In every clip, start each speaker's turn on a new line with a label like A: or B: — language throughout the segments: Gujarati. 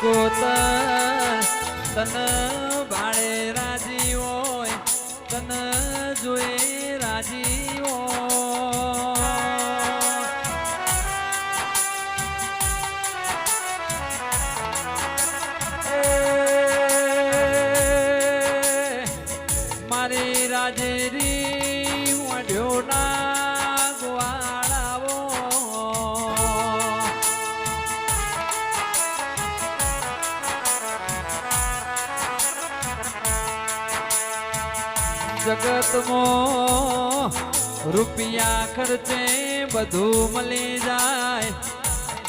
A: શિકોતર તન ભાડે રાજી હોય તન જોઈ રાજી મારી રાજેરી વઢ્યો ના ગોવાળાવો જગતમાં રૂપિયા ખર્ચે બધું મળી જાય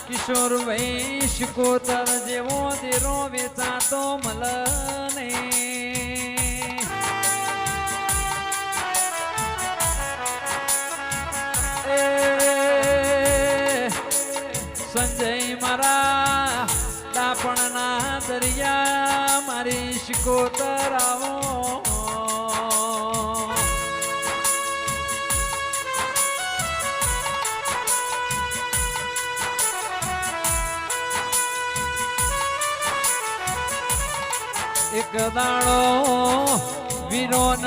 A: કિશોર ભાઈ શિકોતર જેવો દેરો વેચાતો મલ નહીં સંજય મારા દાપણના દરિયા મારી શિકોતર આવો એક દાડો વીરોન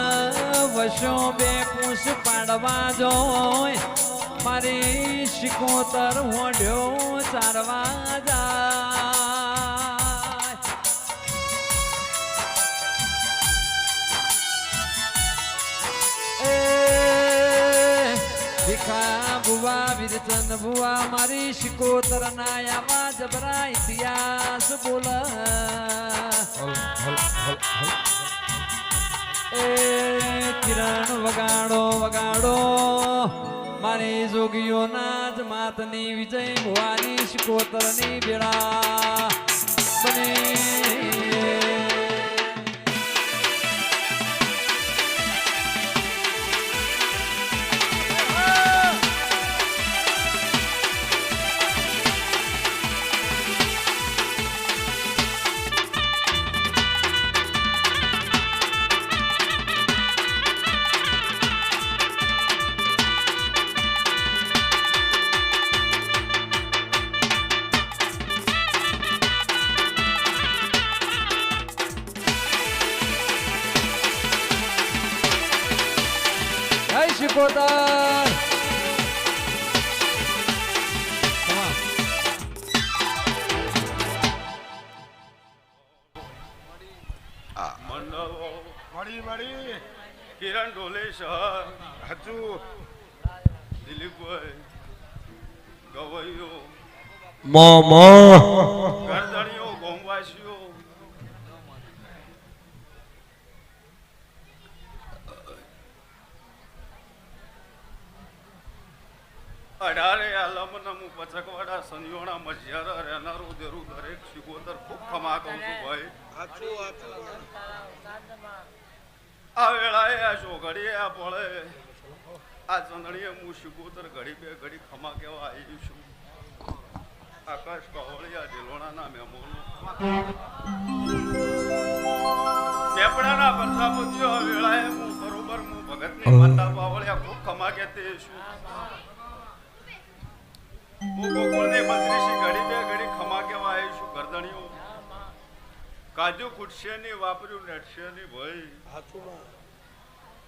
A: વશો બે પૂછ પાડવા જોય મારી શિકોતર હોડ્યો ચારવા જાય ભીખા બુવા વીરચંદ બુવા મારી શિકોતર ના આવા જબરા ઇતિહાસ બોલ કિરણ વગાડો વગાડો મારી જોગીઓના જ માતની વિજય ભવાની શિકોતરની બેડા બને શિકોતર
B: કિરણ ઢોલે સર હજુ દિલીપભાઈ ગવૈયો ગરદણીઓ ગોમવાસીઓ અઢારે આલમના હું પચકવાડા સંયોણા મજિયારા રહેનારું દેરું દરેક શિકોતર ખૂબ ખમા કહું છું ભાઈ આ વેળાએ આ શોઘડીએ આ પળે આ ચંદણીએ હું શિકોતર ઘડી બે ઘડી ખમા કેવા આવી છું આકાશ કહોળિયા ઢીલોણાના મહેમાનો પેપડાના પ્રજાપતિઓ આ વેળાએ હું બરોબર હું ભગતની માતા પાવળિયા ખૂબ ખમા કહેતે છું હું ગોકુળની મંત્રીશ્રી ઘડી બે ઘડી ખમા કેવા આવી છું ગરદણીઓ કાજુ ખૂટશે ની વાપર્યું નેટશે ની ભાઈ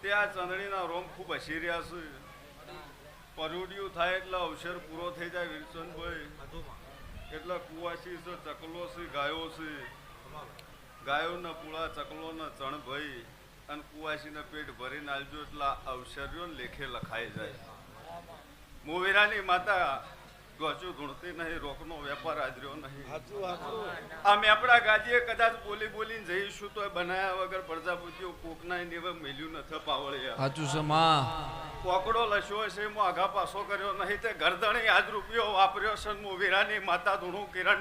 B: ત્યાં ચંદણીના રોમ ખૂબ હસી રહ્યા છે પરુડિયું થાય એટલે અવસર પૂરો થઈ જાય વિરચંદભાઈ એટલે કુવાસી છે ચકલો છે ગાયો છે ગાયોના પૂળા ચકલોના ચણ ભાઈ અને કુવાસીના પેટ ભરીને આલજો એટલે અવસર્યો લેખે લખાઈ જાય મોવેરાની માતા ગોચું ધૂણતી નહીં રોકનો વેપાર આદર્યો નહીં અમે આપણા ગાજીએ કદાચ બોલી બોલીને જઈશું તો બનાયા વગર પ્રજાપતિઓ કોકના નેવે મેલ્યું નથી પાવળિયા
A: સાચું છે માં
B: કોકડો લસ્યો છે મો આગા પાછો કર્યો નહીં તે ગરદણી આજ રૂપિયો વાપર્યો છે મો વીરાની માતા ધૂણું કિરણ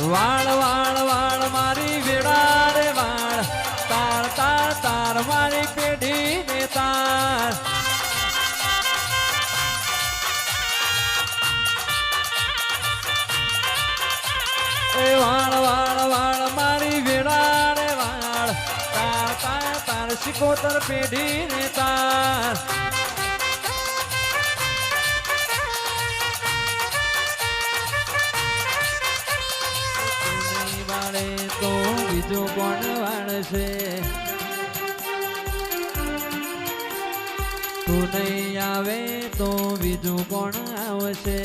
A: વાળ વાળ વાળ મારી વેડા રે વાળ તાર તાર તાર મારી પેઢી ને તાર એ વાળ વાળ વાળ મારી શિકોતર પેઢી ને તાર તું નહીં વાળે તો બીજું કોણ વાળશે તું નહીં આવે તો બીજું કોણ આવશે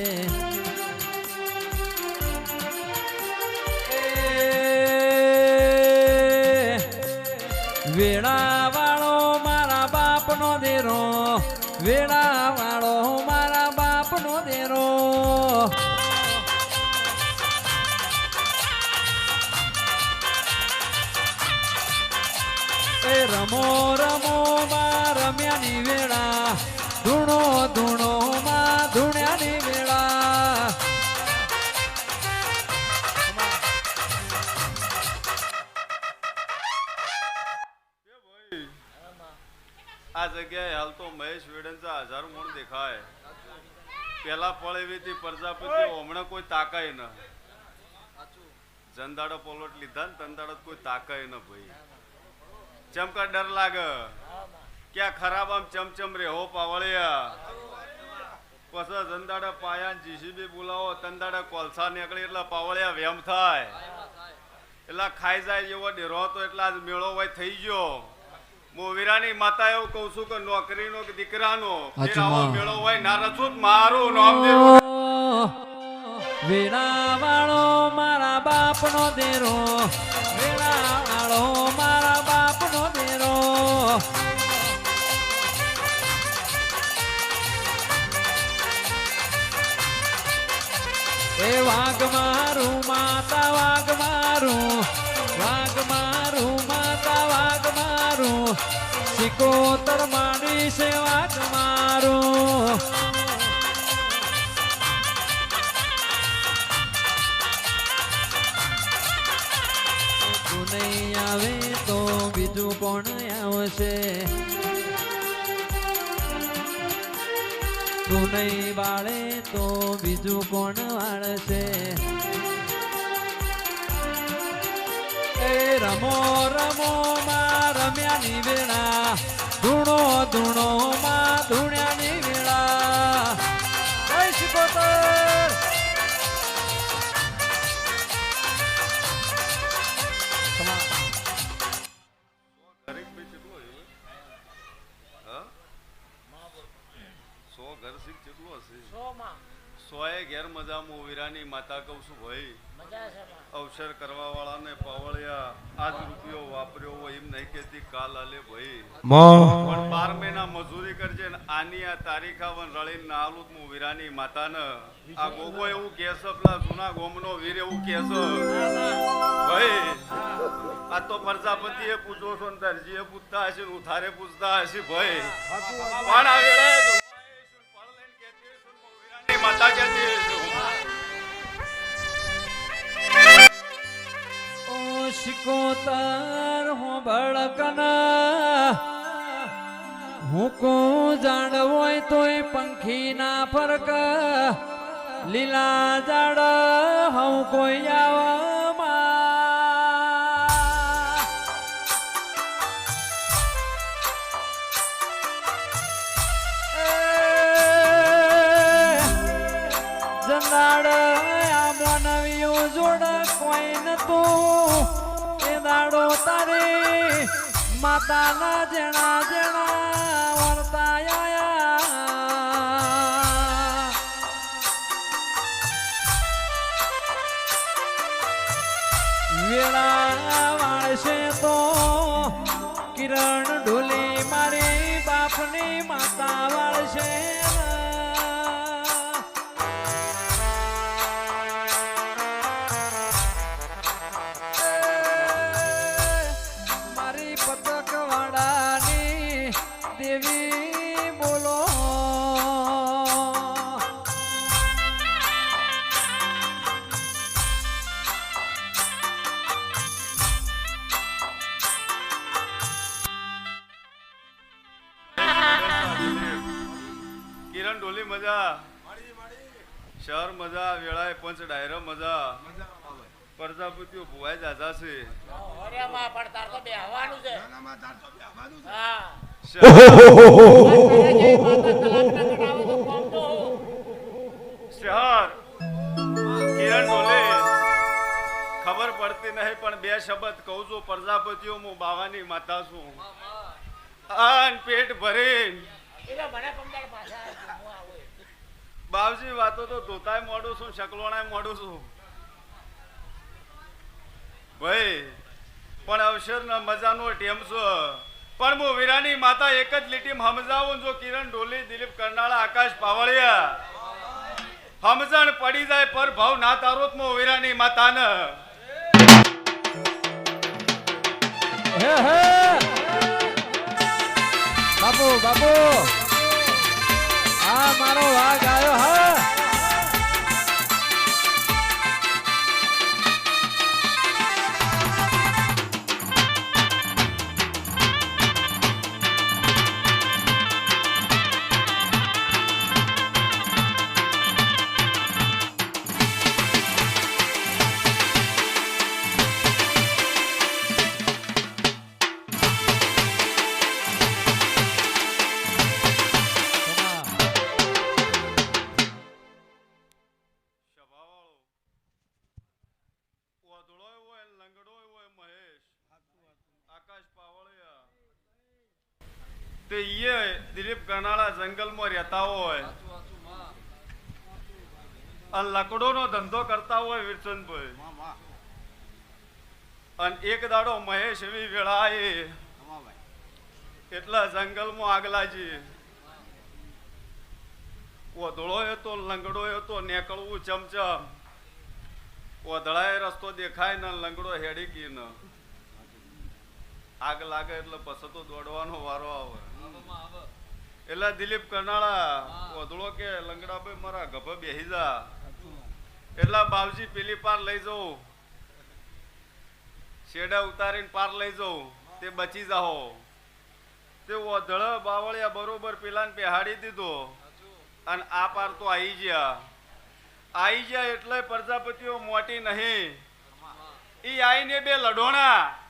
A: વેળા વાળો મારા બાપનો દેરો વેળા વાળો મારા બાપનો દેરો એ રમો રમો માં રમ્યાની વેળા ધૂણો ધૂણો માં ધૂણ્યાની વેળા
B: આ જગ્યાએ હાલ તો મહેશ વેડનचा 1000 મણ દેખાય પેલા ફળ એવી હતી પ્રજાપતિ હમણાં કોઈ તાકાય ન જંદાડો પોલોટ લીધા ને તંદાડો કોઈ તાકાય ન ભાઈ ચમકા ડર લાગે ક્યાં ખરાબ આમ ચમચમ રેહો પાવળિયા પછી જંદાડા પાયા જીસીબી બોલાવો તંદાડા કોલસા નીકળી એટલે પાવળિયા વેમ થાય એટલે ખાઈ જાય એવો ડેરો હતો એટલે આજ મેળો હોય થઈ ગયો મોવીરાની માતા એવું કહું છું કે નોકરીનો કે દીકરાનો આવો મેળો હોય ના રચું મારું નામ દેરું
A: વેળા વાળો મારા બાપનો દેરો વેળા વાળો મારા બાપનો દેરો એ વાઘ મારું માતા વાઘ મારું માતા વાઘ મારું સિકોતર માંડી છે વાઘ મારું તું નહીં આવે તો બીજું કોણ આવશે તું નહીં વાળે તો બીજું કોણ વાળશે એ રમો રમો માં રમ્યાની વેળા ધૂણો ધૂણો માં ધૂણ્યાની વેળા જય શિકોતર
B: દરેક ભાઈ કેટલો હોય હા 100 ઘર શીખ કેટલો હશે 100 એ ઘેર મજા મોવીરાની માતા કહું છું ભાઈ અવસર કરવા વાળાને પાવળિયા આજ રૂપિયો વાપર્યો હોય એમ નહીં કેતી કાલ આલે ભાઈ પણ 12 મહિના મજૂરી કરજે ને આની આ તારીખ આવન રળીને નાલું હું વીરાની માતાને આ ગોગો એવું કેસ પેલા જૂના ગોમનો વીર એવું કેસ ભાઈ આ તો પ્રજાપતિએ પૂછો છો ને દરજીએ પૂછતા હશે ને ઉથારે પૂછતા હશે ભાઈ પણ આ વેળાએ માતા કહેતી
A: શિકોતર હું બળકના હું કો જાણ હોય તોય પંખી ના ફરક લીલા જાડ હું કોઈ આવમાં જનાડ આ માનવીઓ જોડ કોઈ નતું દાડો તારે માતાના જેણા જેણા વર્તાયા વેળા વાળશે તો કિરણ ઢોલી મારી બાપની માતા વાળશે દેવી બોલો
B: કિરણ ઢોલી મજા શહેર મજા વેળાએ પંચ ડાયરો મજા પ્રજાપતિઓ ભુવાય જાજા છે
C: હોરિયામાં પણ તાર તો બેહવાનું છે હા
B: શહર કિરણ ડોલે ખબર પડતી નહીં પણ બે શબ્દ કહું છું પ્રજાપતિઓ હું બાવાની માતા છું આન પેટ ભરીને
C: એટલે મને પમદાર પાછા હું આવું
B: બાવજી વાતો તો ધોતાય મોડું છું શકલોણાય મોડું છું ભાઈ પણ અવસરના મજાનો ટેમ છે પણ હું વીરાની માતા એક જ લીટીમાં સમજાવું જો કિરણ ડોલી દિલીપ કરનાળા આકાશ પાવળિયા સમજણ પડી જાય પર ભાવ ના તારો જ હું વીરાની માતાને
A: હે હે બાપુ બાપુ આ મારો વાઘ આવ્યો હા
B: તે ઈએ દિલીપ કરનાળા જંગલમાં રહેતા હોય અને લકડોનો ધંધો કરતા હોય વિરચંદભાઈ અને એક દાડો મહેશ એવી વેળાએ એટલા જંગલમાં આગલાજી ઓધળો હતો લંગડો હતો નીકળવું ચમચમ ઓધળાએ રસ્તો દેખાય ને લંગડો હેડી ગઈ ને આગ લાગે એટલે પછી તો દોડવાનો વારો આવે એટલે દિલીપ કરનાળા ઓધળો કે લંગડાભાઈ મારા ગભે બેહી જા એટલા બાવજી પેલી પાર લઈ જવું શેડા ઉતારીને પાર લઈ જવું તે બચી જાઓ તે ઓધળ બાવળિયા બરોબર પેલાને બેહાડી દીધો અને આ પાર તો આવી ગયા એટલે પ્રજાપતિઓ મોટી નહીં ઈ આઈને બે લડોણા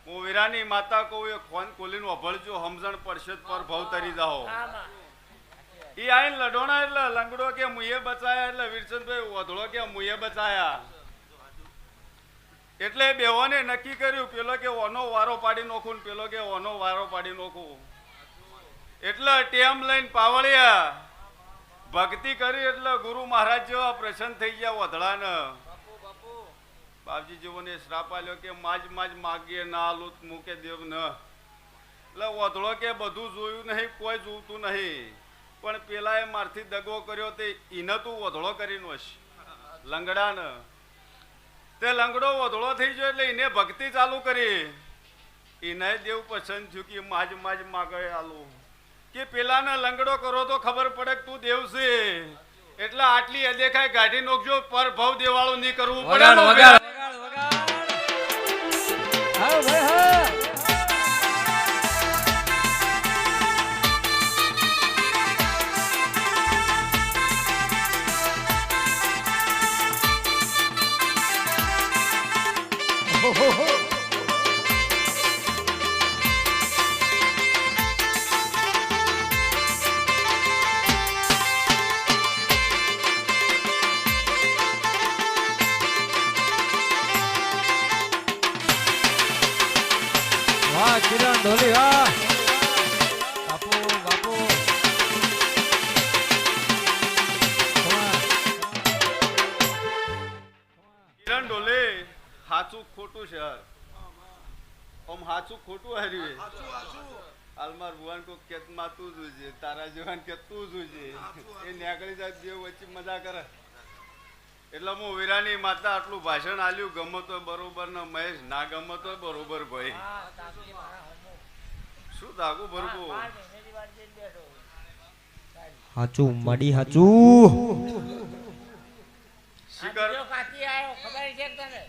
B: હું વીરાની માતા કહું એ ખોન કોલીનું અભળજો સમજણ પડશે પર ભાવ તરી જાઓ ઈ આઈને લડોણા એટલે લંગડો કે મુએ બચાયા એટલે વિરચંદભાઈ ઓધળો કે મુએ બચાયા એટલે બેઓને નક્કી કર્યું પેલો કે ઓનો વારો પાડી નોખું પેલો કે ઓનો વારો પાડી નોખું એટલે ટેમ લઈને પાવળિયા ભક્તિ કરી એટલે ગુરુ મહારાજ જેવા પ્રસન્ન થઈ ગયા ઓધળાને બાપજી જેવોને શ્રાપ આલ્યો કે માજ માગીએ ના આલું મૂકે દેવ ન એટલે ઓધળો કે બધું જોયું નહીં કોઈ જોતું નહીં પણ પેલાએ મારથી દગો કર્યો તે ઈને તું ઓધળો કરીને વશ લંગડાને તે લંગડો ઓધળો થઈ ગયો એટલે એને ભક્તિ ચાલુ કરી એને દેવ પસંદ થયું કે માજ માગે આલું કે પેલાને લંગડો કરો તો ખબર પડે કે તું દેવ છે એટલે આટલી અદેખાય ગાઢી નોખજો પર ભાવ દેવાળું નહીં કરવું પડે
A: વગાડ વગાડ હા ભાઈ હા વાહ કિરણ ઢોલી વાહ બાપુ બાપુ
B: કિરણ ડોલે હાચું ખોટું છે ઓમ હાચું ખોટું હાર્યું હાલમાં ભુવાન કો કેતમાં તું જોજે તારા જવાન કે તું જોજે એ નેકળી જાય દેવ વચ્ચે મજા કરે એટલે હું વીરાની માતા આટલું ભાષણ આલ્યું ગમો તો બરોબર ને મહેશ ના ગમો તો બરોબર ભાઈ શું ધાગું ભરવું
D: હાચું મડી હાચું
B: શિખર
C: કાકી આવ્યો ખબર છે તને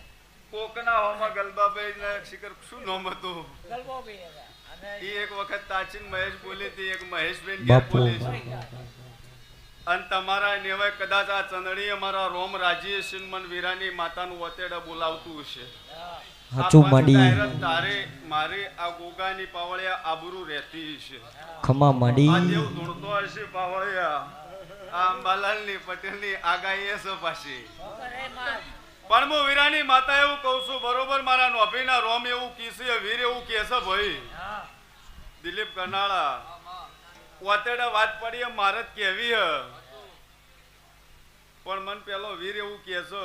B: કોકના હોમાં ગલબાભાઈ ને શિખર શું નામ હતું
C: ગલબોભાઈ હતા અને
B: ઈ એક વખત તાચીન મહેશ બોલી હતી એક મહેશબેન
D: બાપુ.
B: બોલી અને તમારા નેવાય કદાચ આ ચંદણી અમારા રોમ રાજ્ય મન વીરાની માતાનું વતેડા બોલાવતું હશે.
D: હાચું મડી
B: તારે મારે આ ગોગાની પાવળિયા આબરૂ રહેતી છે.
D: ખમા મડી
B: આ દેવ ધૂણતો હશે પાવળિયા આ અંબાલાલની પટેલની આગાહી છે પાછી. પણ હું વીરાની માતા એવું કહું છું બરોબર મારા નોભીના રોમ એવું કીસે વીર એવું કેસે ભાઈ દિલીપ કરનાળા વતેડા વાત પડી મારે જ કેવી હ પણ મન પેલો વીર એવું કે છે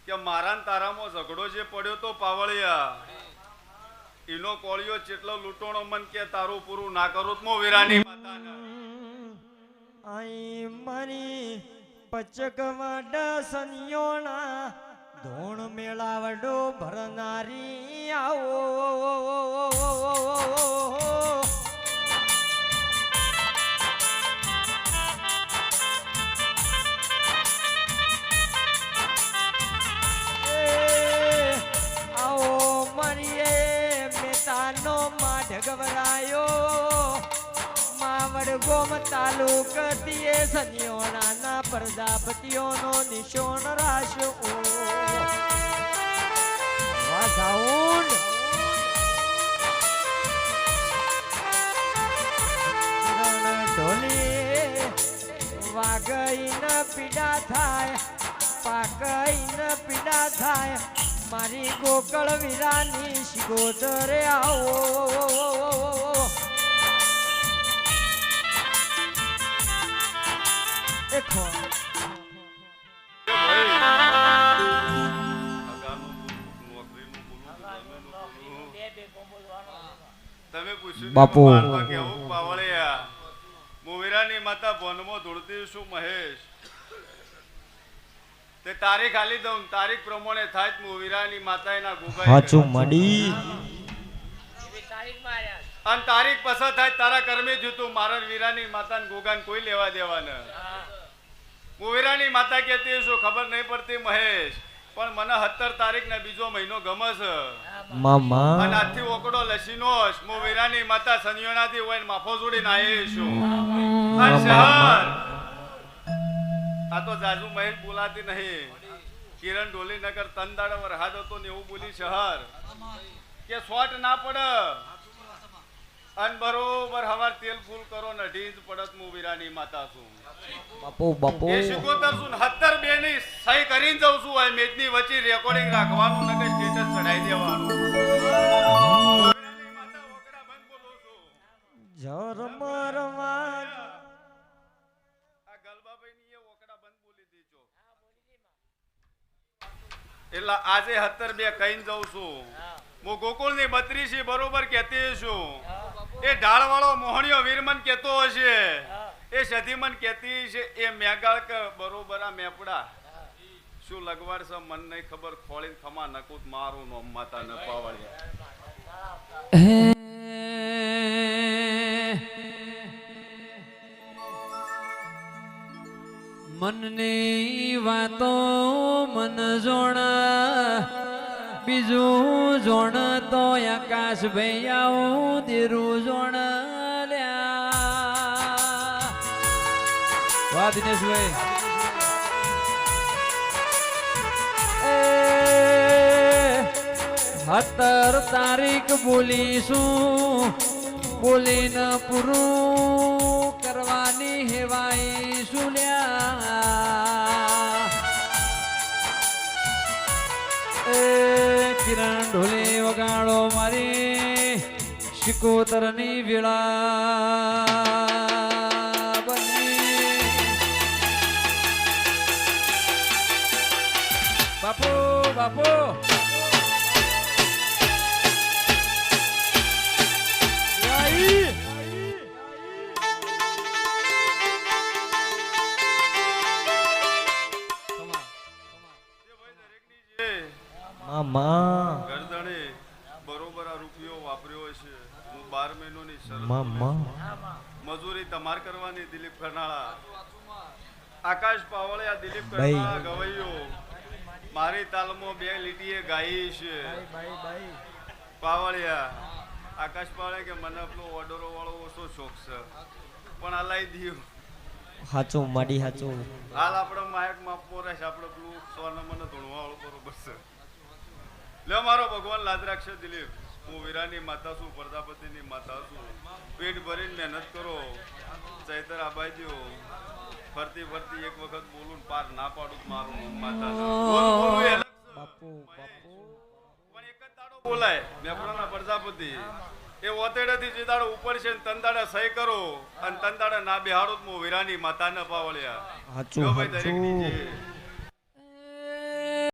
B: કે મારા ને તારામાં ઝઘડો જે પડ્યો તો પાવળિયા એનો કોળિયો જેટલો લૂંટોણો મન કે તારું પૂરું ના કરું તો વીરાની માતાને
D: આઈ મારી પચકવડ સનિયોના ધોણ મેળાવડો ભરનારી આવો માવડ ગોમ તાલુક તીએ સનિયોના પ્રજાપતિઓનો નિશોન રાશો સાઉન્ડ ઢોલી વાગઈન પીડા થાય પાકઈન પીડા થાય મારી ગોકળ વીરાની શિગોતરે આવો દેખો
B: તમે પૂછ્યું
D: બાપુ
B: કેવું પાવળિયા હું વીરાની માતા ભવનમાં ધૂળતી છું મહેશ તે તારીખ આલી દઉં તારીખ પ્રમાણે થાય જ હું વીરાની માતા એના ગોગા
D: હાચું મડી
B: અને તારીખ પસાર થાય તારા કર્મે જતું મારા વીરાની માતાને ગોગાને કોઈ લેવા દેવાના હું વીરાની માતા કહેતી છું ખબર નહીં પડતી મહેશ પણ મને 17 તારીખ ને બીજો મહિનો ગમે છે
D: મામા
B: અને આજથી ઓકડો લસીનો હું વીરાની માતા સનિયોનાથી હોય માફો જોડીને આવી છું અને શહર આ તો જાજુ મહેલ બોલાતી નહીં કિરણ ઢોલીનગર તંદાડા વરહાદ હતો ને એવું બોલી શહર કે શોર્ટ ના પડે અને બરોબર હવાર તેલ ફૂલ કરો ને ઢીંજ પડત હું વીરાની માતા છું
D: બાપુ બાપુ
B: એ શિકોતર છું 17 બે ની સહી કરીને જઉં છું આ મેચની વચ્ચે રેકોર્ડિંગ રાખવાનું ને સ્ટેટસ ચડાઈ દેવાનું વીરાની માતા ઓકડા બંધ બોલું છું
D: ઝરમરવા
B: એટલે આજે 17 બે કહીને જઉં છું હું ગોકુળ ની 32 બરોબર કહેતી છું એ ઢાળ વાળો મોહણીયો વીરમન કહેતો હશે એ સધીમન કહેતી છે એ મેગાળ બરોબર આ મેપડા શું લગવાડ છે મન નહીં ખબર ખોળીને ખમા નકુત મારું નોમ માતા ન પાવળિયા
A: મનની વાતો મન જોણ બીજું જોણ તો આકાશ ભૈયાઓ દેરું જોણ લ્યા વાહ દિનેશભાઈ 17 તારીખ બોલીશું બોલીને પૂરું કરવાની હેવાઈ સુલ્યા કિરણ ઢોલે વગાડો મારી શિકોતરની વેળા બની બાપુ બાપુ
D: મામા
B: ગરદણે બરોબર આ રૂપિયો વાપર્યો છે હું 12 મહિનોની શરત
D: મામા
B: મજૂરી તમાર કરવાની દિલીપ કરનાળા આકાશ પાવળિયા દિલીપ કરનાળા ગવૈયો મારી તાલમાં 2 લીટીએ ગાઈ છે પાવળિયા આકાશ પાવળિયા કે મને આપણો ઓર્ડરો વાળો ઓછો શોખ છે પણ આ લાઈ દીયો
D: હાચું માડી હાચું.
B: હાલ આપણે માયક માપવો રહેશે આપણે પેલું સોના મને ધૂણવાળું બરોબર છે લે મારો ભગવાન લાજ રાખશે દિલીપ હું વીરાની માતા છું પ્રજાપતિની માતા છું પેટ ભરીને મહેનત કરો ચૈતર આબાઈ દો ફરતી ફરતી એક વખત બોલું ને પાર ના પાડું તો મારું માતા છે. બોલવું એ અલગ છે.
D: બાપુ બાપુ
B: પણ એક જ દાડો બોલાય મેપડાના પ્રજાપતિ એ ઓતેડેથી જે દાડો ઉપર છે ને તન દાડા સહી કરો અને તન દાડા ના બેહાડો તો હું વીરાની માતા ન પાવળ્યા
D: હાચું
B: જો ભાઈ દરેકની
D: હાચું.
B: જે